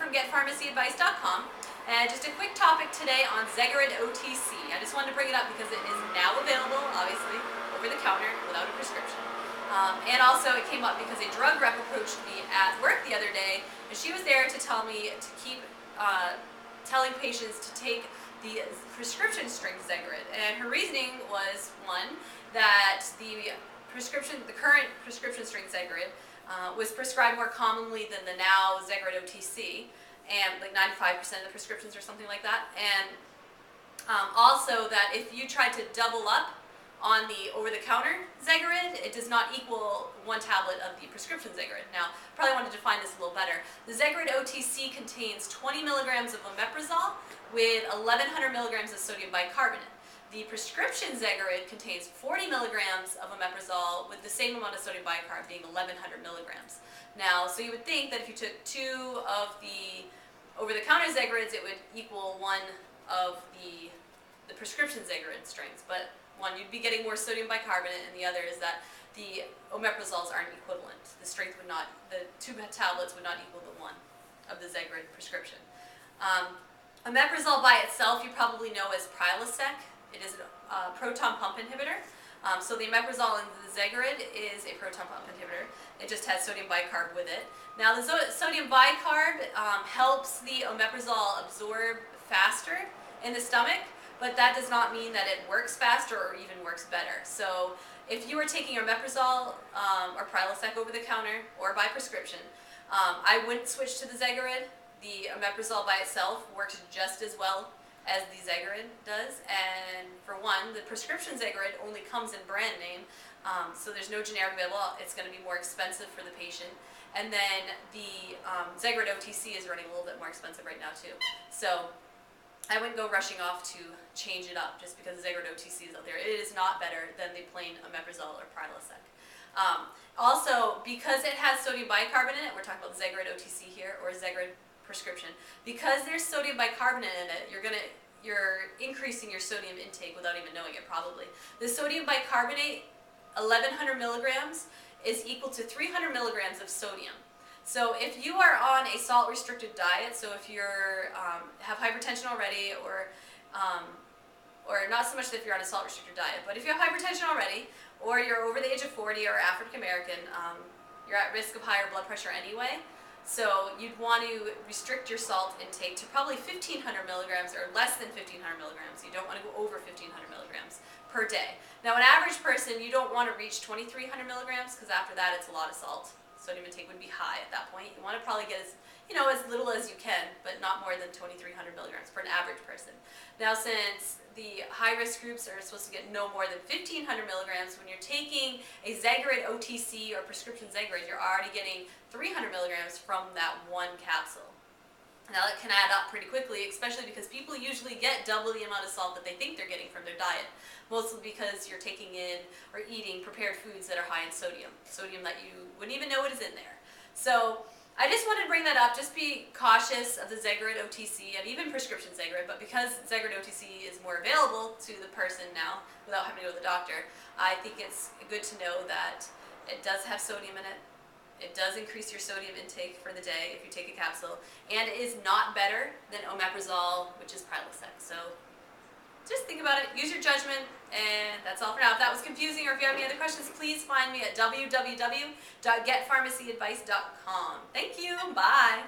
from getpharmacyadvice.com, and just a quick topic today on Zegerid OTC. I just wanted to bring it up because it is now available, obviously, over the counter without a prescription. And also it came up because a drug rep approached me at work the other day, and she was there to tell me to keep telling patients to take the prescription strength Zegerid. And her reasoning was, one, that the current prescription strength Zegerid was prescribed more commonly than the now Zegerid OTC, and like 95% of the prescriptions or something like that. And also that if you tried to double up on the over-the-counter Zegerid, it does not equal one tablet of the prescription Zegerid. Now, probably want to define this a little better. The Zegerid OTC contains 20 milligrams of omeprazole with 1,100 milligrams of sodium bicarbonate. The prescription Zegerid contains 40 milligrams of omeprazole with the same amount of sodium bicarb, being 1,100 milligrams. Now, so you would think that if you took 2 of the over-the-counter Zegerids, it would equal 1 of the prescription Zegerid strengths. But one, you'd be getting more sodium bicarbonate, and the other is that the omeprazoles aren't equivalent. The strength would not, the 2 tablets would not equal the 1 of the Zegerid prescription. Omeprazole by itself, you probably know as Prilosec. It is a proton pump inhibitor. So the omeprazole in the Zegerid is a proton pump inhibitor. It just has sodium bicarb with it. Now the sodium bicarb helps the omeprazole absorb faster in the stomach, but that does not mean that it works faster or even works better. So if you were taking omeprazole or Prilosec over the counter or by prescription, I wouldn't switch to the Zegerid. The omeprazole by itself works just as well as the Zegerid does, and for one, the prescription Zegerid only comes in brand name, so there's no generic available. It's going to be more expensive for the patient, and then the Zegerid OTC is running a little bit more expensive right now too. So I wouldn't go rushing off to change it up just because the Zegerid OTC is out there. It is not better than the plain omeprazole or Prilosec. Also, because it has sodium bicarbonate in it, we're talking about the Zegerid OTC here, or Zegerid prescription, because there's sodium bicarbonate in it, you're increasing your sodium intake without even knowing it, probably. The sodium bicarbonate, 1,100 milligrams, is equal to 300 milligrams of sodium. So if you are on a salt-restricted diet, so if you're have hypertension already, or not so much that if you're on a salt-restricted diet, but if you have hypertension already, or you're over the age of 40 or African American, you're at risk of higher blood pressure anyway. So you'd want to restrict your salt intake to probably 1,500 milligrams or less than 1,500 milligrams. You don't want to go over 1,500 milligrams per day. Now, an average person, you don't want to reach 2,300 milligrams because after that, it's a lot of salt. Sodium intake would be high at that point. You want to probably get as little as you can, but not more than 2,300 milligrams for an average person. Now, since the high-risk groups are supposed to get no more than 1,500 milligrams, when you're taking a Zegerid OTC or prescription Zegerid, you're already getting 300 milligrams from that one capsule. Now, that can add up pretty quickly, especially because people usually get double the amount of salt that they think they're getting from their diet, mostly because you're taking in or eating prepared foods that are high in sodium that you wouldn't even know what is in there. So I just wanted to bring that up. Just be cautious of the Zegerid OTC and even prescription Zegerid, but because Zegerid OTC is more available to the person now without having to go to the doctor, I think it's good to know that it does have sodium in it. It does increase your sodium intake for the day if you take a capsule, and it is not better than omeprazole, which is Prilosec. So just think about it, use your judgment, and that's all for now. If that was confusing or if you have any other questions, please find me at www.getpharmacyadvice.com. Thank you, bye.